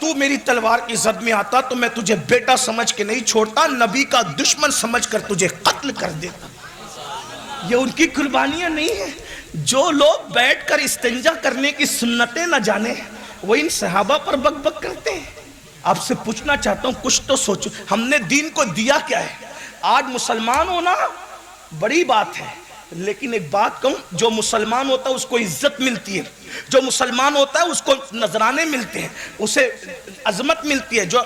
تو میری تلوار کی زد میں آتا تو میں تجھے بیٹا سمجھ کے نہیں چھوڑتا، نبی کا دشمن سمجھ کر تجھے قتل کر دیتا۔ یہ ان کی قربانیاں نہیں ہیں۔ جو لوگ بیٹھ کر استنجا کرنے کی سنتیں نہ جانے وہ ان صحابہ پر بک بک کرتے ہیں۔ آپ سے پوچھنا چاہتا ہوں، کچھ تو سوچو، ہم نے دین کو دیا کیا ہے؟ آج مسلمان ہونا بڑی بات ہے، لیکن ایک بات کہوں، جو مسلمان ہوتا ہے اس کو عزت ملتی ہے، جو مسلمان ہوتا ہے اس کو نذرانے ملتے ہیں، اسے عظمت ملتی ہے، جو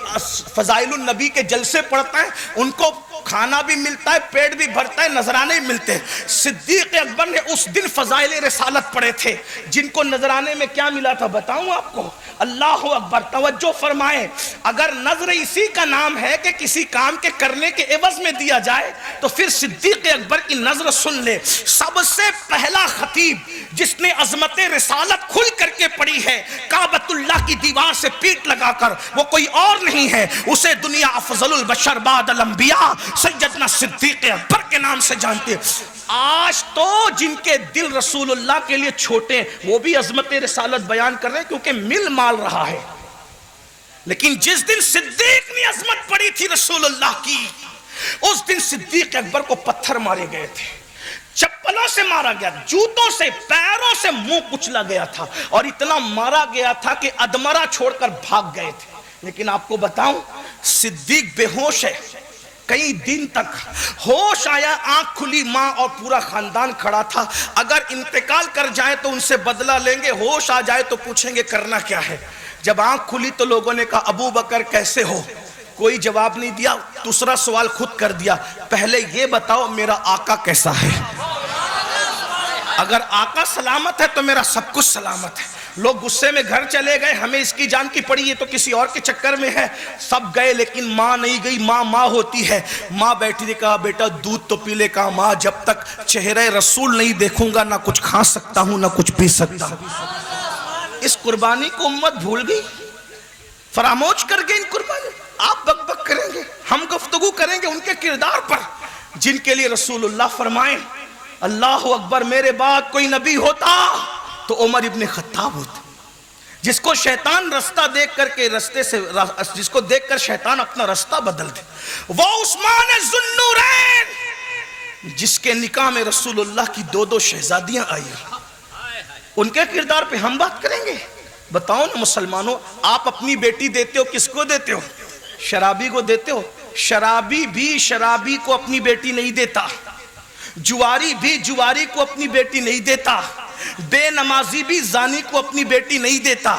فضائل النبی کے جلسے پڑھتا ہے ان کو کھانا بھی ملتا ہے، پیٹ بھی بھرتا ہے، نذرانے بھی ملتے ہیں۔ صدیق اکبر نے اس دن فضائل رسالت پڑھے تھے، جن کو نذرانے میں کیا ملا تھا بتاؤں آپ کو؟ اللہ اکبر، توجہ فرمائیں، اگر نذر اسی کا نام ہے کہ کسی کام کے کرنے کے عوض میں دیا جائے تو پھر صدیق اکبر کی نذر سن لے۔ سب سے پہلا خطیب جس نے عظمت رسالت کھل کر کے پڑھی ہے کعبۃ اللہ کی دیوار سے پیٹ لگا کر، وہ کوئی اور نہیں ہے، اسے دنیا افضل البشر بعد الانبیاء سیدنا صدیق اکبر کے نام سے جانتے ہیں۔ آج تو جن کے دل رسول اللہ کے لیے چھوٹے ہیں وہ بھی عظمت رسالت بیان کر رہے ہیں کیونکہ مل مال رہا ہے، لیکن جس دن صدیق نے عظمت پڑھی تھی رسول اللہ کی، اس دن صدیق اکبر کو پتھر مارے گئے تھے، چپلوں سے مارا گیا، جوتوں سے، پیروں سے منہ کچلا گیا تھا، اور اتنا مارا گیا تھا کہ ادمرہ چھوڑ کر بھاگ گئے تھے۔ لیکن آپ کو بتاؤں، صدیق بے ہوش ہے، کئی دن تک ہوش آیا، آنکھ کھلی، ماں اور پورا خاندان کھڑا تھا، اگر انتقال کر جائیں تو ان سے بدلہ لیں گے، ہوش آ جائے تو پوچھیں گے کرنا کیا ہے۔ جب آنکھ کھلی تو لوگوں نے کہا ابو بکر کیسے ہو؟ کوئی جواب نہیں دیا، دوسرا سوال خود کر دیا، پہلے یہ بتاؤ میرا آقا کیسا ہے؟ اگر آقا سلامت ہے تو میرا سب کچھ سلامت ہے۔ لوگ غصے میں گھر چلے گئے، ہمیں اس کی جان کی پڑی، یہ تو کسی اور کے چکر میں ہے، سب گئے لیکن ماں نہیں گئی۔ ماں ماں ہوتی ہے، ماں بیٹھی نے کہا بیٹا دودھ تو پی لے، کہا ماں جب تک چہرہ رسول نہیں دیکھوں گا نہ کچھ کھا سکتا ہوں نہ کچھ پی سکتا ہوں۔ اس قربانی کو امت بھول گئی، فراموش کر گئے ان قربانی۔ آپ بک بک کریں گے، ہم گفتگو کریں گے ان کے کردار پر جن کے لیے رسول اللہ فرمائیں اللہ اکبر، میرے بعد کوئی نبی ہوتا تو عمر ابن خطاب ہوتا، جس کو شیطان رستہ دیکھ کر کے رستے سے، جس کو دیکھ کر شیطان اپنا رستہ بدل دے، وہ عثمان ذوالنورین جس کے نکاح میں رسول اللہ کی دو شہزادیاں آئی، ان کے کردار پہ ہم بات کریں گے۔ بتاؤ نا مسلمانوں، آپ اپنی بیٹی دیتے ہو کس کو دیتے ہو؟ شرابی کو دیتے ہو؟ شرابی بھی شرابی کو اپنی بیٹی نہیں دیتا، جواری بھی جواری کو اپنی بیٹی نہیں دیتا، بے نمازی بھی زانی کو اپنی بیٹی نہیں دیتا۔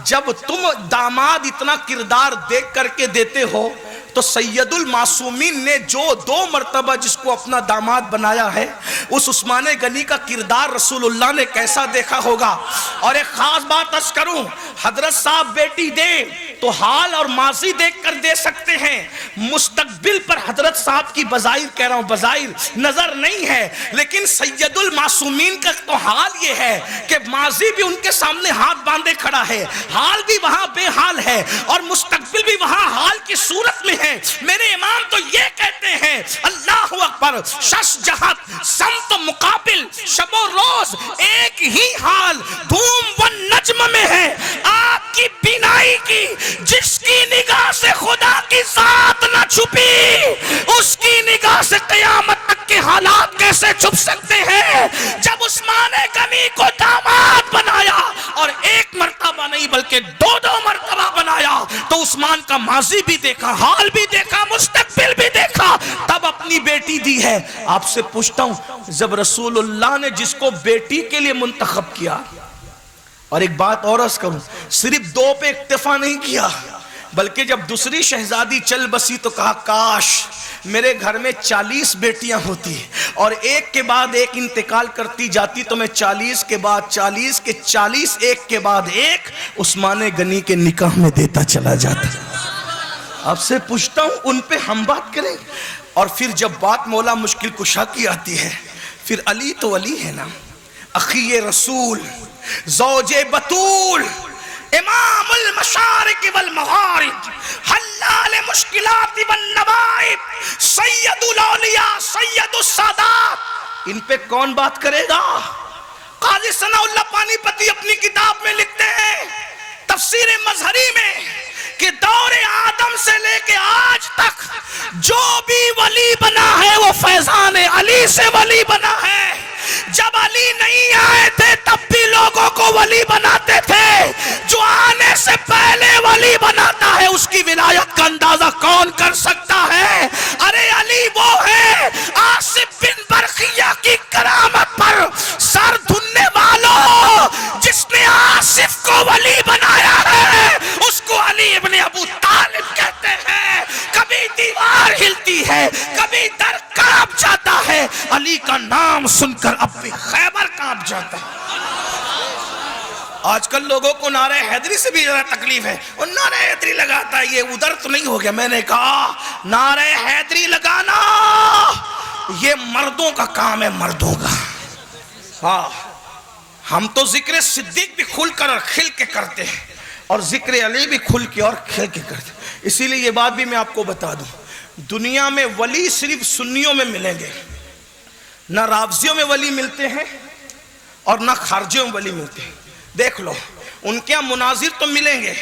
جب تم داماد اتنا کردار دیکھ کر کے دیتے ہو تو سید المعصومین نے جو 2 مرتبہ جس کو اپنا داماد بنایا ہے، اس عثمان غنی کا کردار رسول اللہ نے کیسا دیکھا ہوگا۔ اور ایک خاص بات عرض کروں، حضرت صاحب بیٹی دیں تو حال اور ماضی دیکھ کر دے سکتے ہیں، مستقبل پر حضرت صاحب کی بظاہر کہہ رہا ہوں، بظاہر نظر نہیں ہے، لیکن سید المعصومین کا تو حال یہ ہے کہ ماضی بھی ان کے سامنے ہاتھ باندھے کھڑا ہے، حال بھی وہاں بے حال ہے، اور مستقبل بھی وہاں حال کی صورت میں ہے۔ میرے امام تو یہ کہتے ہیں اللہ اکبر، شش جہت سمت مقابل، شب و روز ایک ہی حال، دھوم و نجم میں ہے آپ کی بینائی کی، جس کی نگاہ سے خدا کی ذات نہ چھپی، اس کی نگاہ سے قیامت تک کے حالات کیسے چھپ سکتے ہیں؟ جب عثمان غنی کو داماد بنایا، اور ایک مرتبہ نہیں بلکہ 2 مرتبہ بنایا، تو عثمان کا ماضی بھی دیکھا، حال بھی دیکھا، مستقبل بھی دیکھا، تب اپنی بیٹی دی ہے۔ آپ سے پوچھتا ہوں، جب رسول اللہ نے جس کو بیٹی کے لیے منتخب کیا، اور ایک بات اور عرض کروں، صرف 2 پہ اکتفا نہیں کیا، بلکہ جب دوسری شہزادی چل بسی تو کہا کاش میرے گھر میں 40 بیٹیاں ہوتی اور ایک کے بعد ایک انتقال کرتی جاتی تو میں 40 کے بعد 40 کے 40 ایک کے بعد ایک عثمان غنی کے نکاح میں دیتا چلا جاتا۔ آپ سے پوچھتا ہوں، ان پہ ہم بات کریں؟ اور پھر جب بات مولا مشکل کشا کی آتی ہے، پھر علی تو علی ہے نا، اخی رسول، زوج بطول، امام المشارق والمغارب، حلال مشکلات والنوائب، سید الاولیاء، سید السادات، ان پہ کون بات کرے گا؟ قاضی ثناء اللہ پانی پتی اپنی کتاب میں لکھتے ہیں، تفسیر مظہری میں، جو بھی ولی بنا ہے وہ فیضان علی سے ولی بنا ہے. جب علی نہیں آئے تھے تب بھی لوگوں کو ولی بناتے تھے. جو آنے سے پہلے ولی بناتا ہے اس کی ولایت کا اندازہ کون کر سکتا ہے؟ ارے علی وہ ہے آصف بن برقیہ کی کرامت پر سر دھننے والوں، جس نے آصف کو ولی بنایا ہے اس کو علی ابن ابو طالب کہتے ہیں. کبھی دیوار ہلتی ہے، کبھی در کانپ جاتا ہے، علی کا نام سن کر اب بھی خیبر کانپ جاتا ہے. آج کل لوگوں کو نعرہ حیدری سے بھی زیادہ تکلیف ہے. وہ نعرہ حیدری لگاتا ہے، یہ ادھر تو نہیں ہو گیا. میں نے کہا نعرہ حیدری لگانا یہ مردوں کا کام ہے، مردوں کا. ہاں ہم تو ذکر صدیق بھی کھل کر اور کھل کے کرتے ہیں، اور ذکر علی بھی کھل کے اور کھل کے کرتے ہیں. اسی لیے یہ بات بھی میں آپ کو بتا دوں، دنیا میں ولی صرف سنیوں میں ملیں گے، نہ رافضیوں میں ولی ملتے ہیں اور نہ خارجیوں میں ولی ملتے ہیں. دیکھ لو ان کے یہاں مناظر تو ملیں گے،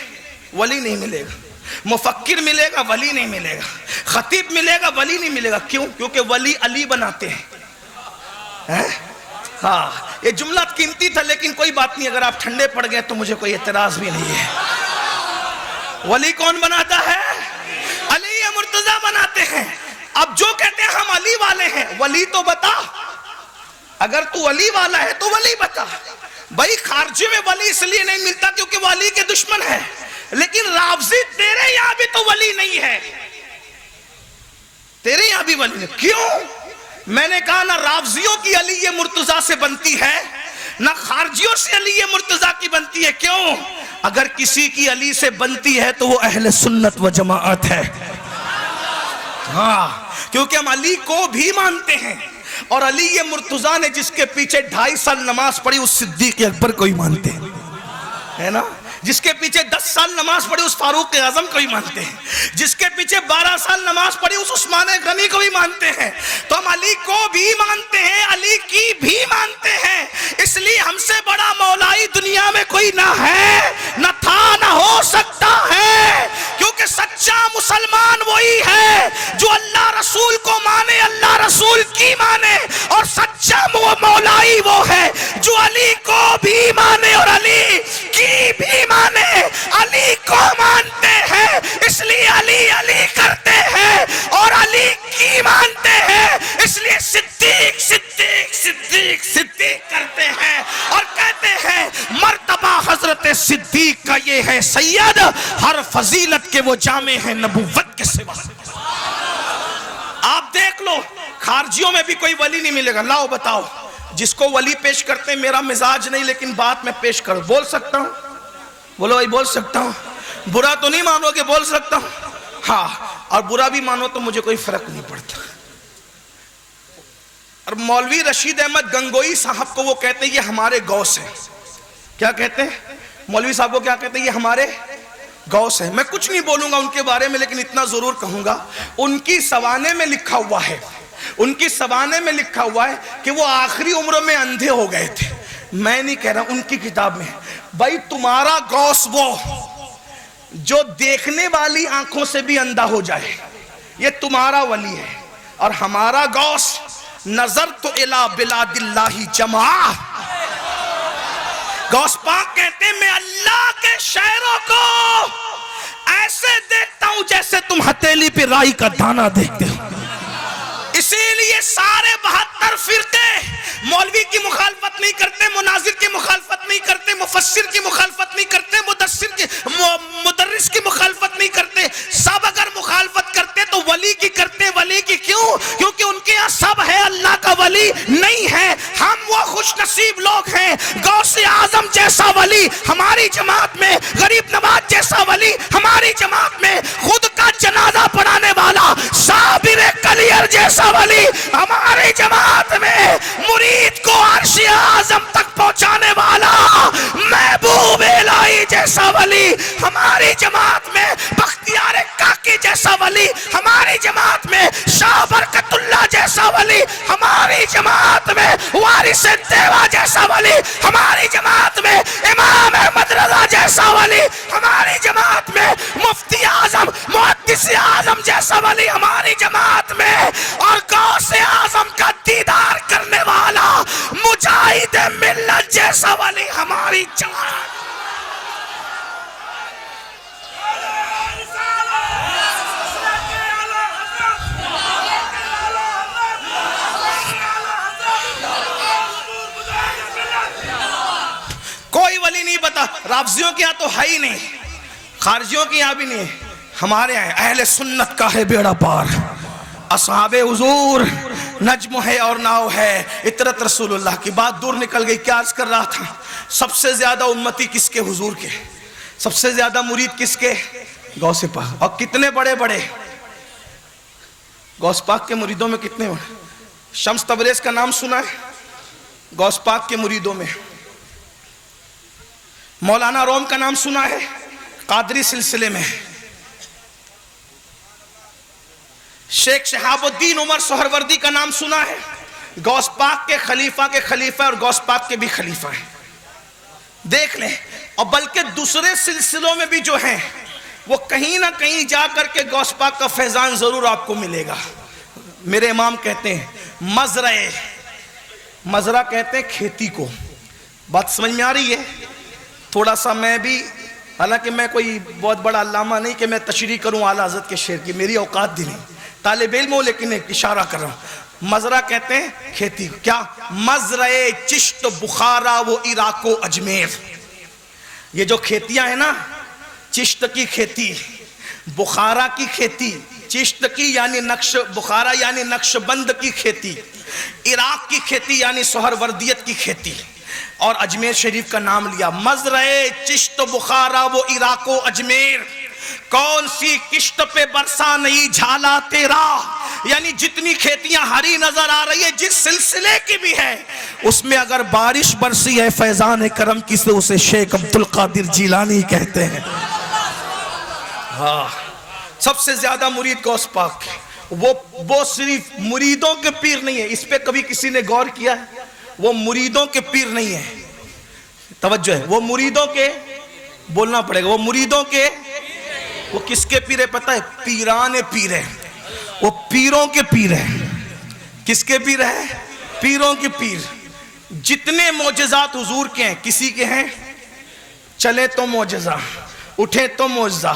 ولی نہیں ملے گا. مفکر ملے گا، ولی نہیں ملے گا. خطیب ملے گا، ولی نہیں ملے گا. کیوں؟ کیونکہ ولی علی بناتے ہیں. ہاں یہ جملہ قیمتی تھا لیکن کوئی بات نہیں، اگر آپ ٹھنڈے پڑ گئے تو مجھے کوئی اعتراض بھی نہیں ہے. ولی کون بناتا ہے؟ علی مرتضیٰ بناتے ہیں. اب جو کہتے ہیں ہم علی والے ہیں، ولی تو بتا. اگر تو علی والا ہے تو ولی بتا. بھائی خارجی میں ولی اس لیے نہیں ملتا کیونکہ وہ علی کے دشمن ہے، لیکن رافضی تیرے یہاں بھی تو ولی نہیں ہے، تیرے یہاں بھی ولی نہیں. کیوں؟ میں نے کہا نہ رافضیوں کی علی مرتضیٰ سے بنتی ہے، نہ خارجیوں سے علی مرتضیٰ کی بنتی ہے. کیوں؟ اگر کسی کی علی سے بنتی ہے تو وہ اہل سنت و جماعت ہے. ہاں کیونکہ ہم علی کو بھی مانتے ہیں، اور علی مرتضیٰ نے جس کے پیچھے 2.5 سال نماز پڑھی اس صدیق اکبر کو ہی مانتے ہیں، ہے نا. جس کے پیچھے 10 سال نماز پڑھی اس فاروق اعظم کو ہی مانتے ہیں. جس کے پیچھے 12 سال نماز پڑھی اس عثمان غنی کو بھی مانتے ہیں. تو ہم علی کو بھی مانتے ہیں، علی کی بھی مانتے ہیں. اس لیے ہم سے بڑا مولائی دنیا میں کوئی نہ ہے، نہ تھا، نہ ہو سکتا ہے. کیونکہ سچا مسلمان وہی ہے جو اللہ رسول کو مانے، اللہ رسول کی مانے. اور سچا مولائی وہ ہے جو علی کو بھی مانے اور علی کی بھی مانے. علی کو مانتے ہیں اس لیے علی علی کرتے ہیں، اور علی کی مانتے ہیں اس لیے صدیق صدیق صدیق صدیق کرتے ہیں. اور کہتے ہیں مرتبہ حضرت صدیق کا یہ ہے سید، ہر فضیلت کے وہ جامع ہیں نبوت کے سوا. آپ دیکھ لو خارجیوں میں بھی کوئی ولی نہیں ملے گا. لاؤ بتاؤ جس کو ولی پیش کرتے ہیں. میرا مزاج نہیں لیکن بات میں پیش کر بول سکتا ہوں. بولو بھائی بول سکتا ہوں. برا تو نہیں مانو کہ بول سکتا ہوں. ہاں اور برا بھی مانو تو مجھے کوئی فرق نہیں پڑتا. اور مولوی رشید احمد گنگوئی صاحب کو وہ کہتے ہیں یہ ہمارے غوث ہیں. کیا کہتے ہیں مولوی صاحب کو؟ کیا کہتے ہیں؟ یہ ہمارے غوث ہیں. میں کچھ نہیں بولوں گا ان کے بارے میں لیکن اتنا ضرور کہوں گا ان کی سوانے میں لکھا ہوا ہے، ان کی سوانے میں لکھا ہوا ہے کہ وہ آخری عمر میں اندھے ہو گئے تھے. میں نہیں کہہ رہا، ان کی کتاب میں. بھائی تمہارا غوث وہ جو دیکھنے والی آنکھوں سے بھی اندھا ہو جائے، یہ تمہارا ولی ہے. اور ہمارا غوث نظر تو الی بلاد اللہ جماع. غوث پاک کہتے ہیں میں اللہ کے شہروں کو ایسے دیکھتا ہوں جیسے تم ہتھیلی پہ رائی کا دانہ دیکھتے ہو. اسی لیے سارے 72 فرقے مولوی کی مخالفت نہیں کرتے، مناظر کی مخالفت نہیں کرتے، مفسر کی مخالفت نہیں کرتے، مدرس کی مخالفت نہیں کرتے. سب اگر مخالفت کرتے تو ولی کی کرتے. ولی کی کیوں؟ کیونکہ ان کے یہاں سب ہے، اللہ کا ولی نہیں ہے. ہم وہ خوش نصیب لوگ ہیں غوث اعظم جیسا ولی ہماری جماعت میں، غریب نواز جیسا ولی ہماری جماعت میں، خود کا جنازہ پڑھانے والا صابر کلیر جیسا ولی ہماری جماعت میں، مرید کو عرش اعظم تک پہنچانے والا محبوب الہی جیسا ولی ہماری جماعت میں، بختیار کاکی جیسا ولی ہماری جماعت میں، شاہ برکت اللہ جیسا ولی ہماری جماعت میں، وارث دیوا جیسا ولی ہماری جماعت میں، امام احمد رضا جیسا ولی ہماری جماعت میں، مفتی اعظم محدث اعظم جیسا جیسا ولی ہماری جماعت میں، اور غوث اعظم کا دیدار کرنے والا مجاہد ملت جیسا ولی ہماری جماعت۔ کوئی ولی نہیں بتا، رافضیوں کے یہاں تو ہے ہی نہیں، خارجیوں کے یہاں بھی نہیں، ہمارے یہاں اہل سنت کا ہے بیڑا پار۔ اصحاب حضور نجم ہے اور ناؤ ہے، اطرت رسول اللہ کی بات دور نکل گئی۔ کیا عرض کر رہا تھا؟ سب سے زیادہ امتی کس کے؟ حضور کے۔ سب سے زیادہ مرید کس کے؟ غوث پاک۔ اور کتنے بڑے بڑے غوث پاک کے مریدوں میں کتنے بڑے؟ شمس تبریز کا نام سنا ہے غوث پاک کے مریدوں میں؟ مولانا روم کا نام سنا ہے قادری سلسلے میں؟ شیخ شہاب الدین عمر سہروردی کا نام سنا ہے؟ غوث پاک کے خلیفہ اور غوث پاک کے بھی خلیفہ ہیں، دیکھ لیں۔ اور بلکہ دوسرے سلسلوں میں بھی جو ہیں وہ کہیں نہ کہیں جا کر کے غوث پاک کا فیضان ضرور آپ کو ملے گا۔ میرے امام کہتے ہیں مزرعہ کہتے ہیں کھیتی کو۔ بات سمجھ میں آ رہی ہے؟ تھوڑا سا میں بھی، حالانکہ میں کوئی بہت بڑا علامہ نہیں کہ میں تشریح کروں اعلیٰ حضرت کے شعر کی، میری اوقات بھی نہیں، طالب علم ہوں لیکن ایک اشارہ کر رہا ہوں۔ مزرعہ کہتے ہیں کھیتی کو۔ کیا؟ مزرعہ چشت بخارا و عراق و اجمیر۔ یہ جو کھیتیاں ہیں نا، چشت کی کھیتی، بخارا کی کھیتی، چشت کی یعنی نقش، بخارا یعنی نقش بند کی کھیتی، عراق کی کھیتی یعنی سہروردیت کی کھیتی، اور اجمیر شریف کا نام لیا۔ مزرعہ چشت بخارا و عراق و اجمیر، کون سی کشت پہ برسا نہیں جھالا تیرا، یعنی جتنی کھیتیاں ہری نظر آ رہی ہے جس سلسلے کی بھی ہے، اس میں اگر بارش برسی ہے فیضان کرم کی سے اسے شیخ عبدالقادر جیلانی کہتے ہیں۔ ہاں، سب سے زیادہ مرید غوث پاک، وہ صرف مریدوں کے پیر نہیں ہے، اس پہ کبھی کسی نے غور کیا ہے؟ وہ مریدوں کے پیر نہیں ہے، توجہ ہے، وہ مریدوں کے، بولنا پڑے گا، وہ مریدوں کے، وہ کس کے پیر ہے پتہ ہے؟ پیران پیر ہے، وہ پیروں کے پیر ہے۔ کس کے پیر ہے؟ پیروں کے پیر۔ جتنے معجزات حضور کے ہیں، کسی کے ہیں؟ چلے تو معجزہ، اٹھے تو معجزہ،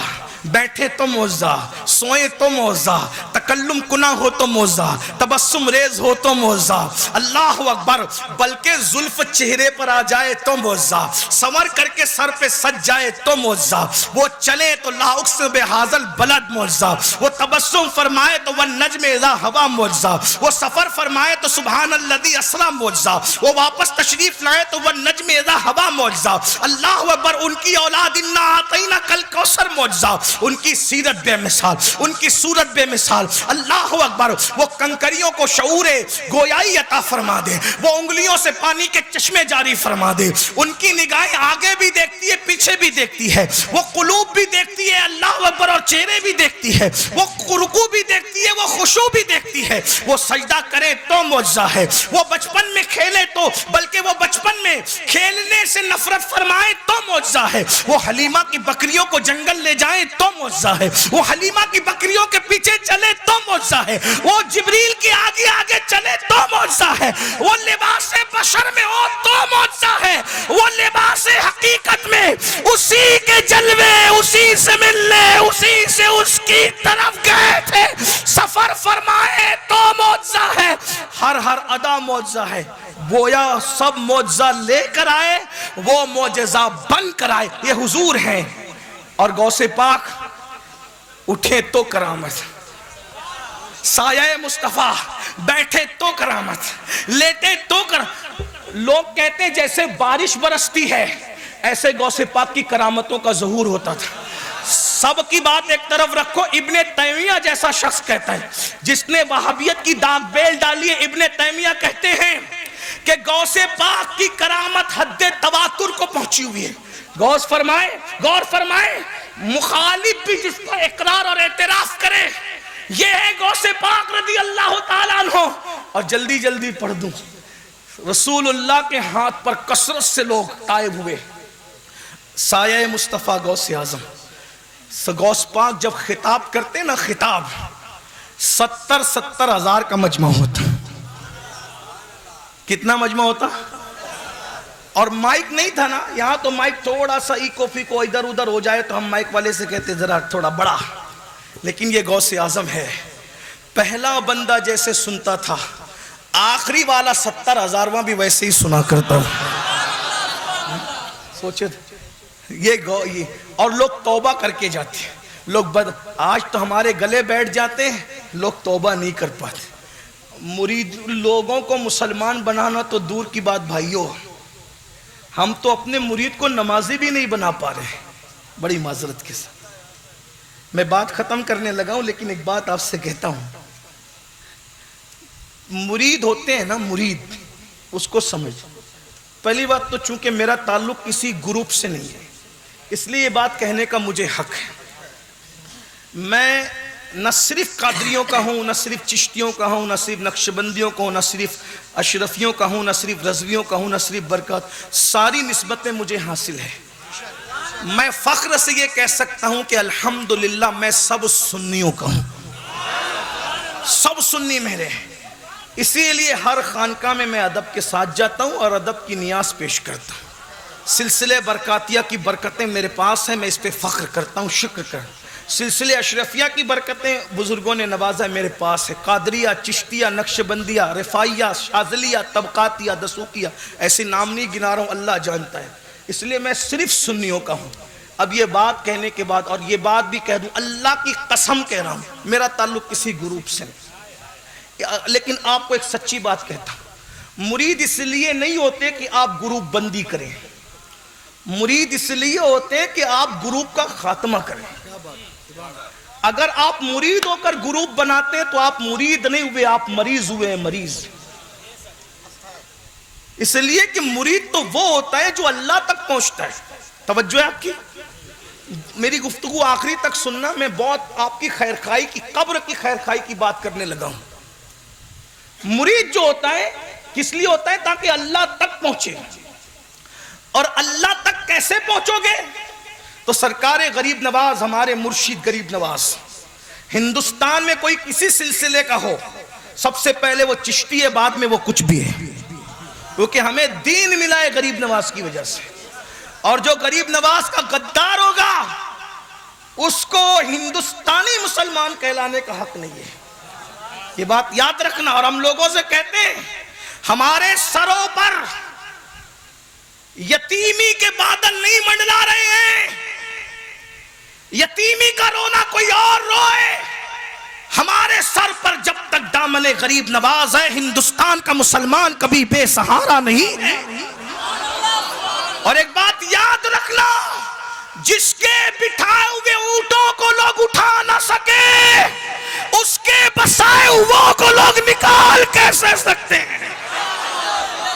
بیٹھے تو معجزہ، سوئے تو معجزہ، تکلم کنا ہو تو معجزہ، تبسم ریز ہو تو معجزہ، اللہ اکبر، بلکہ زلف چہرے پر آ جائے تو معجزہ، سنور کر کے سر پہ سج جائے تو معجزہ، وہ چلے تو لا اقسم بہذا البلد معجزہ، وہ تبسم فرمائے تو والنجم اذا ہوا معجزہ، وہ سفر فرمائے تو سبحان الذی اسری معجزہ، وہ واپس تشریف لائے تو والنجم اذا ہوا معجزہ، اللہ اکبر، ان کی اولاد انا اعطیناک الکوثر معجزہ، ان کی سیرت بے مثال، ان کی صورت بے مثال، اللہ اکبر، وہ کنکریوں کو شعور گویائی عطا فرما دے، وہ انگلیوں سے پانی کے چشمے جاری فرما دے، ان کی نگاہیں آگے بھی دیکھتی ہے پیچھے بھی دیکھتی ہے، وہ قلوب بھی دیکھتی ہے اللہ اکبر اور چہرے بھی دیکھتی ہے، وہ رکوع بھی دیکھتی ہے، وہ خشوع بھی دیکھتی ہے، وہ سجدہ کرے تو معجزہ ہے، وہ بچپن میں کھیلے تو، بلکہ وہ بچپن میں کھیلنے سے نفرت فرمائے تو معجزہ ہے، وہ حلیمہ کی بکریوں کو جنگل لے جائیں تو معجزہ ہے، وہ حلیمہ کی بکریوں کے پیچھے چلے تو معجزہ ہے، وہ جبریل کے آگے آگے چلے تو معجزہ ہے، وہ لباس بشر میں ہو تو معجزہ ہے، وہ لباس حقیقت میں اسی کے جلوے، اسی سے ملنے، اسی سے اس کی طرف گئے تھے، سفر فرمائے تو معجزہ ہے، ہر ادا معجزہ ہے، گویا سب معجزہ لے کر آئے، وہ معجزہ بن کر آئے، یہ حضور ہیں۔ اور غوث پاک اٹھے تو کرامت، سایہ مصطفیٰ بیٹھے تو کرامت، لیٹے تو کرامت۔ لوگ کہتے ہیں جیسے بارش برستی ہے ایسے غوث پاک کی کرامتوں کا ظہور ہوتا تھا۔ سب کی بات ایک طرف رکھو، ابن تیمیہ جیسا شخص کہتا ہے، جس نے وہابیت کی داغ بیل ڈالی ہے، ابن تیمیہ کہتے ہیں کہ غوث پاک کی کرامت حد تواتر کو پہنچی ہوئی ہے۔ غور فرمائے، مخالف بھی جس کا اقرار اور اعتراف کرے، یہ ہے غوث پاک رضی اللہ تعالیٰ عنہ۔ اور جلدی پڑھ دوں، رسول اللہ کے ہاتھ پر کثرت سے لوگ تائب ہوئے، سایہ مصطفیٰ غوث اعظم۔ غوث پاک جب خطاب کرتے نا، خطاب 70 ہزار کا مجمع ہوتا. کتنا مجمع ہوتا؟ اور مائک نہیں تھا نا یہاں، تو مائک تھوڑا سا ایکو فیکو ادھر ادھر ہو جائے تو ہم مائک والے سے کہتے ذرا تھوڑا بڑا. لیکن یہ غوث اعظم ہے. پہلا بندہ جیسے سنتا تھا، آخری والا 70,000واں بھی ویسے ہی سنا کرتا. سوچے یہ اور لوگ توبہ کر کے جاتے ہیں. لوگ آج تو ہمارے گلے بیٹھ جاتے ہیں، لوگ توبہ نہیں کر پاتے. مرید لوگوں کو مسلمان بنانا تو دور کی بات بھائیو، ہم تو اپنے مرید کو نمازی بھی نہیں بنا پا رہے. بڑی معذرت کے ساتھ میں بات ختم کرنے لگا ہوں، لیکن ایک بات آپ سے کہتا ہوں. مرید ہوتے ہیں نا، مرید اس کو سمجھ. پہلی بات تو چونکہ میرا تعلق کسی گروپ سے نہیں ہے، اس لیے یہ بات کہنے کا مجھے حق ہے. میں نہ صرف قادریوں کا ہوں، نہ صرف چشتیوں کا ہوں، نہ صرف نقشبندیوں کا ہوں، نہ صرف اشرفیوں کا ہوں، نہ صرف رضویوں کا ہوں، نہ صرف برکات. ساری نسبتیں مجھے حاصل ہے. میں فخر سے یہ کہہ سکتا ہوں کہ الحمدللہ میں سب سنیوں کا ہوں. سب سنی میرے. اسی لیے ہر خانقاہ میں ادب کے ساتھ جاتا ہوں اور ادب کی نیاز پیش کرتا ہوں. سلسلے برکاتیہ کی برکتیں میرے پاس ہیں، میں اس پہ فخر کرتا ہوں، شکر کرتا ہوں. سلسلے اشرفیہ کی برکتیں بزرگوں نے نوازا میرے پاس ہے. قادریہ، چشتیہ، نقشبندیہ، رفاعیہ، شاذلیہ، طبقاتیہ، دسوقیہ، ایسے نام نہیں گنا رہا ہوں، اللہ جانتا ہے. اس لیے میں صرف سنیوں کا ہوں. اب یہ بات کہنے کے بعد اور یہ بات بھی کہہ دوں، اللہ کی قسم کہہ رہا ہوں، میرا تعلق کسی گروپ سے نہیں. لیکن آپ کو ایک سچی بات کہتا ہوں، مرید اس لیے نہیں ہوتے کہ آپ گروپ بندی کریں. مرید اس لیے ہوتے ہیں کہ آپ گروپ کا خاتمہ کریں. اگر آپ مرید ہو کر گروپ بناتے ہیں تو آپ مرید نہیں ہوئے، آپ مریض ہوئے ہیں، مریض. اس لیے کہ مرید تو وہ ہوتا ہے جو اللہ تک پہنچتا ہے. توجہ ہے آپ کی؟ میری گفتگو آخری تک سننا، میں بہت آپ کی خیرخواہی کی، قبر کی خیرخواہی کی بات کرنے لگا ہوں. مرید جو ہوتا ہے کس لیے ہوتا ہے؟ تاکہ اللہ تک پہنچے. اور اللہ تک کیسے پہنچو گے؟ تو سرکار غریب نواز، ہمارے مرشد غریب نواز، ہندوستان میں کوئی کسی سلسلے کا ہو، سب سے پہلے وہ چشتی ہے، بعد میں وہ کچھ بھی ہے. کیونکہ ہمیں دین ملا ہے غریب نواز کی وجہ سے. اور جو غریب نواز کا غدار ہوگا اس کو ہندوستانی مسلمان کہلانے کا حق نہیں ہے. یہ بات یاد رکھنا. اور ہم لوگوں سے کہتے ہیں ہمارے سروں پر یتیمی کے بادل نہیں منڈلا رہے ہیں. یتیمی کا رونا کوئی اور روئے، ہمارے سر پر جب تک دامن غریب نواز ہے، ہندوستان کا مسلمان کبھی بے سہارا نہیں ہے. اور ایک بات یاد رکھنا، جس کے بٹھائے ہوئے اونٹوں کو لوگ اٹھا نہ سکے، اس کے بسائے ہوئے کو لوگ نکال کیسے سکتے ہیں؟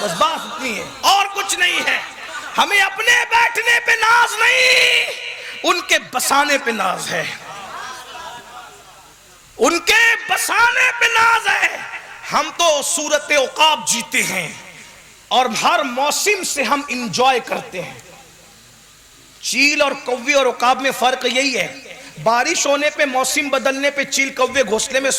بس بات اتنی ہے، اور کچھ نہیں ہے. ہمیں اپنے بیٹھنے پہ ناز نہیں، ان کے بسانے پہ ناز ہے. ان کے بسانے پہ ناز ہے. ہم تو صورت عقاب جیتے ہیں اور ہر موسم سے ہم انجوائے کرتے ہیں. چیل اور کوے اور عقاب میں فرق یہی ہے، بارش ہونے پہ، موسم بدلنے پہ چیل کوے گھونسلے میں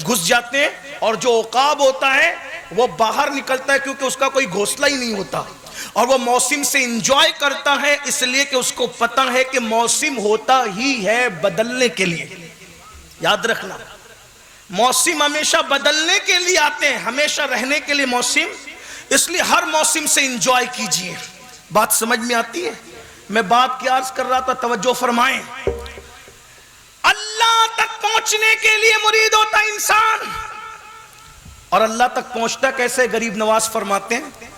گھس جاتے ہیں، اور جو عقاب ہوتا ہے وہ باہر نکلتا ہے کیونکہ اس کا کوئی گھونسلہ ہی نہیں ہوتا، اور وہ موسم سے انجوائے کرتا ہے اس لیے کہ اس کو پتہ ہے کہ موسم ہوتا ہی ہے بدلنے کے لیے. یاد رکھنا، موسم ہمیشہ بدلنے کے لیے آتے ہیں، ہمیشہ رہنے کے لیے موسم. اس لیے ہر موسم سے انجوائے کیجئے. بات سمجھ میں آتی ہے؟ میں بات کی عرض کر رہا تھا، توجہ فرمائیں. اللہ تک پہنچنے کے لیے مرید ہوتا انسان. اور اللہ تک پہنچتا کیسے؟ غریب نواز فرماتے ہیں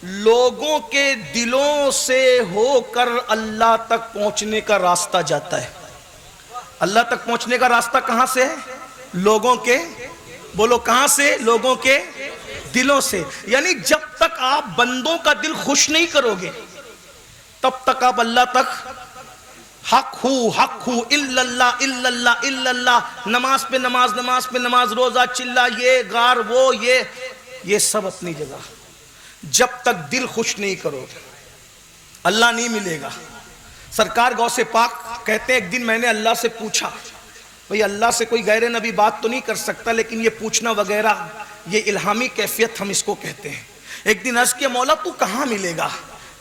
لوگوں کے دلوں سے ہو کر اللہ تک پہنچنے کا راستہ جاتا ہے. اللہ تک پہنچنے کا راستہ کہاں سے ہے؟ لوگوں کے، بولو کہاں سے؟ لوگوں کے دلوں سے. یعنی جب تک آپ بندوں کا دل خوش نہیں کرو گے تب تک آپ اللہ تک حق ہو الا اللہ الا اللہ الا اللہ، نماز پہ نماز، نماز پہ نماز، روزہ چلا، یہ غار وہ، یہ سب اپنی جگہ. جب تک دل خوش نہیں کرو اللہ نہیں ملے گا. سرکار غوث پاک کہتے ہیں ایک دن میں نے اللہ سے پوچھا بھئی اللہ سے کوئی غیر نبی بات تو نہیں کر سکتا، لیکن یہ پوچھنا وغیرہ یہ الہامی کیفیت ہم اس کو کہتے ہیں۔ ایک دن عرض کیا مولا تو کہاں ملے گا؟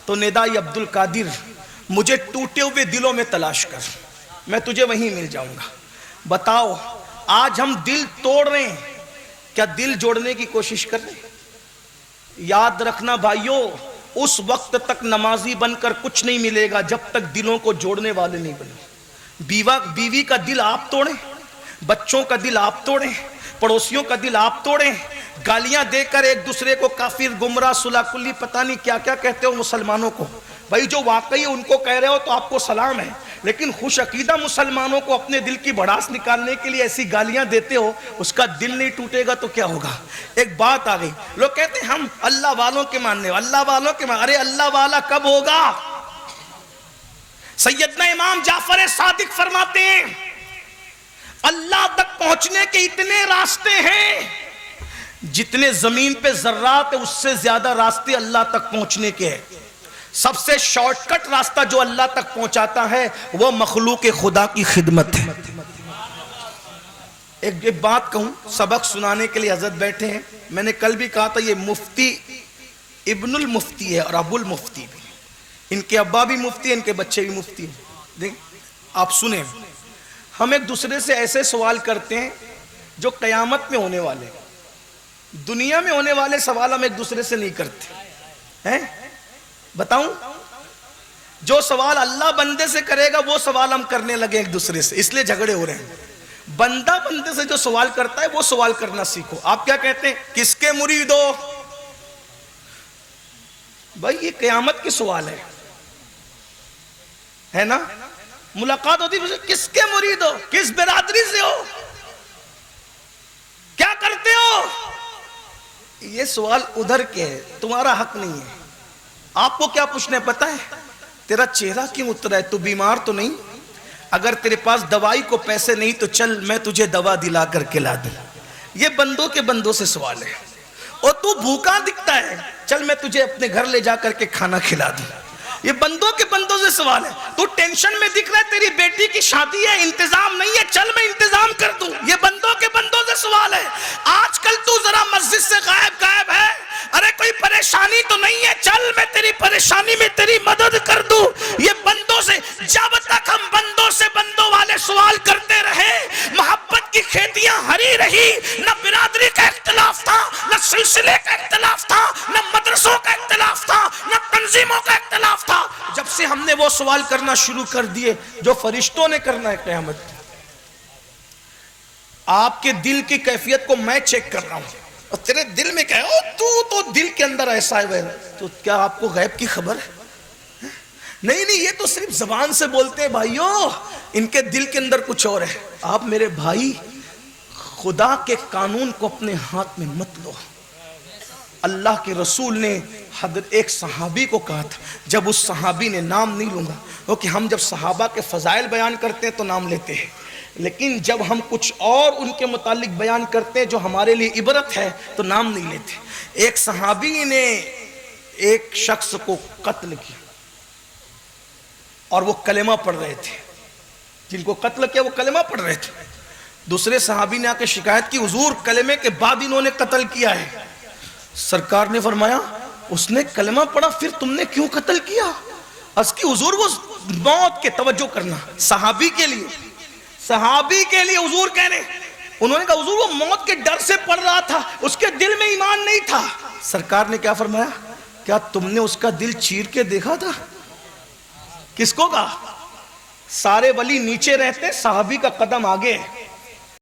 تو ندائی عبد القادر مجھے ٹوٹے ہوئے دلوں میں تلاش کر، میں تجھے وہیں مل جاؤں گا۔ بتاؤ آج ہم دل توڑ رہے ہیں، کیا دل جوڑنے کی کوشش کر رہے ہیں؟ یاد رکھنا بھائیو، اس وقت تک نمازی بن کر کچھ نہیں ملے گا جب تک دلوں کو جوڑنے والے نہیں بنے۔ بیوی کا دل آپ توڑیں، بچوں کا دل آپ توڑیں، پڑوسیوں کا دل آپ توڑیں، گالیاں دے کر ایک دوسرے کو کافر، گمراہ، صلح کلی، پتہ نہیں کیا کیا کہتے ہو مسلمانوں کو۔ بھائی جو واقعی ان کو کہہ رہے ہو تو آپ کو سلام ہے، لیکن خوش عقیدہ مسلمانوں کو اپنے دل کی بھڑاس نکالنے کے لیے ایسی گالیاں دیتے ہو، اس کا دل نہیں ٹوٹے گا تو کیا ہوگا؟ ایک بات آ گئی، لوگ کہتے ہیں ہم اللہ والوں کے ماننے، اللہ والوں کے ماننے، ارے اللہ والا کب ہوگا؟ سیدنا امام جعفر صادق فرماتے ہیں اللہ تک پہنچنے کے اتنے راستے ہیں جتنے زمین پہ ذرات ہیں، اس سے زیادہ راستے اللہ تک پہنچنے کے ہیں۔ سب سے شارٹ کٹ راستہ جو اللہ تک پہنچاتا ہے وہ مخلوق خدا کی خدمت ہے۔ ایک بات کہوں، سبق سنانے کے لیے حضرت بیٹھے ہیں، میں نے کل بھی کہا تھا یہ مفتی ابن المفتی ہے اور ابو المفتی بھی، ان کے ابا بھی مفتی ہیں، ان کے بچے بھی مفتی ہیں۔ دیکھ آپ سنیں، ہم ایک دوسرے سے ایسے سوال کرتے ہیں جو قیامت میں ہونے والے، دنیا میں ہونے والے سوال ہم ایک دوسرے سے نہیں کرتے ہیں۔ بتاؤں، جو سوال اللہ بندے سے کرے گا وہ سوال ہم کرنے لگے ایک دوسرے سے، اس لیے جھگڑے ہو رہے ہیں۔ بندہ بندے سے جو سوال کرتا ہے وہ سوال کرنا سیکھو۔ آپ کیا کہتے ہیں؟ کس کے مرید ہو؟ بھائی یہ قیامت کی سوال ہے نا؟ ملاقات ہوتی ہے، کس کے مرید ہو؟ کس برادری سے ہو؟ کیا کرتے ہو؟ یہ سوال ادھر کے ہے، تمہارا حق نہیں ہے۔ آپ کو کیا پوچھنا ہے پتہ ہے؟ تیرا چہرہ کیوں اترا ہے؟ تو بیمار تو نہیں؟ اگر تیرے پاس دوائی کو پیسے نہیں تو چل میں تجھے دوا دلا کر کے لا دوں۔ یہ بندوں کے بندوں سے سوال ہے۔ اور تو بھوکا دکھتا ہے، چل میں تجھے اپنے گھر لے جا کر کے کھانا کھلا دوں۔ یہ بندوں کے بندوں سے سوال ہے۔ تو ٹینشن میں دکھ رہا ہے تیری بیٹی کی شادی ہے، انتظام نہیں ہے، چل میں انتظام کر دوں۔ یہ بندوں کے بندوں سے سوال ہے۔ آج کل تو ذرا مسجد سے غائب ہے، ارے کوئی پریشانی تو نہیں ہے، چل میں تیری پریشانی میں تیری مدد کر دوں۔ یہ بندوں سے، جب تک ہم بندوں سے بندوں والے سوال کرتے رہے، محبت کی کھیتیاں ہری رہی۔ نہ برادری کا اختلاف تھا، نہ سلسلے کا اختلاف تھا، نہ مدرسوں کا اختلاف تھا، نہ تنظیموں کا اختلاف تھا۔ جب سے ہم نے وہ سوال کرنا شروع کر دیے جو فرشتوں نے کرنا ہے قیامت، آپ کے دل کی کیفیت کو میں چیک کر رہا ہوں، اور تیرے دل میں کیا ہے؟ تو دل کے اندر ایسا ہے، تو کیا آپ کو غیب کی خبر ہے؟ نہیں یہ تو صرف زبان سے بولتے ہیں بھائیو، ان کے دل کے اندر کچھ اور ہے۔ آپ میرے بھائی خدا کے قانون کو اپنے ہاتھ میں مت لو۔ اللہ کے رسول نے حضرت ایک صحابی کو کہا تھا، جب اس صحابی نے، نام نہیں لوں گا کیونکہ ہم جب صحابہ کے فضائل بیان کرتے ہیں تو نام لیتے ہیں، لیکن جب ہم کچھ اور ان کے متعلق بیان کرتے ہیں جو ہمارے لیے عبرت ہے تو نام نہیں لیتے۔ ایک صحابی نے ایک شخص کو قتل کیا اور وہ کلمہ پڑھ رہے تھے، جن کو قتل کیا وہ کلمہ پڑھ رہے تھے۔ دوسرے صحابی نے آ کے شکایت کی، حضور کلمے کے بعد انہوں نے قتل کیا ہے۔ سرکار نے فرمایا اس نے کلمہ پڑھا پھر تم نے کیوں قتل کیا؟ اس کی حضور وہ موت کے، توجہ کرنا، صحابی کے لیے حضور کہنے، انہوں نے کہا حضور وہ موت کے ڈر سے پڑھ رہا تھا، اس کے دل میں ایمان نہیں تھا۔ سرکار نے کیا فرمایا؟ کیا تم نے اس کا دل چیر کے دیکھا تھا؟ کس کو کہا؟ سارے ولی نیچے رہتے، صحابی کا قدم آگے ہے۔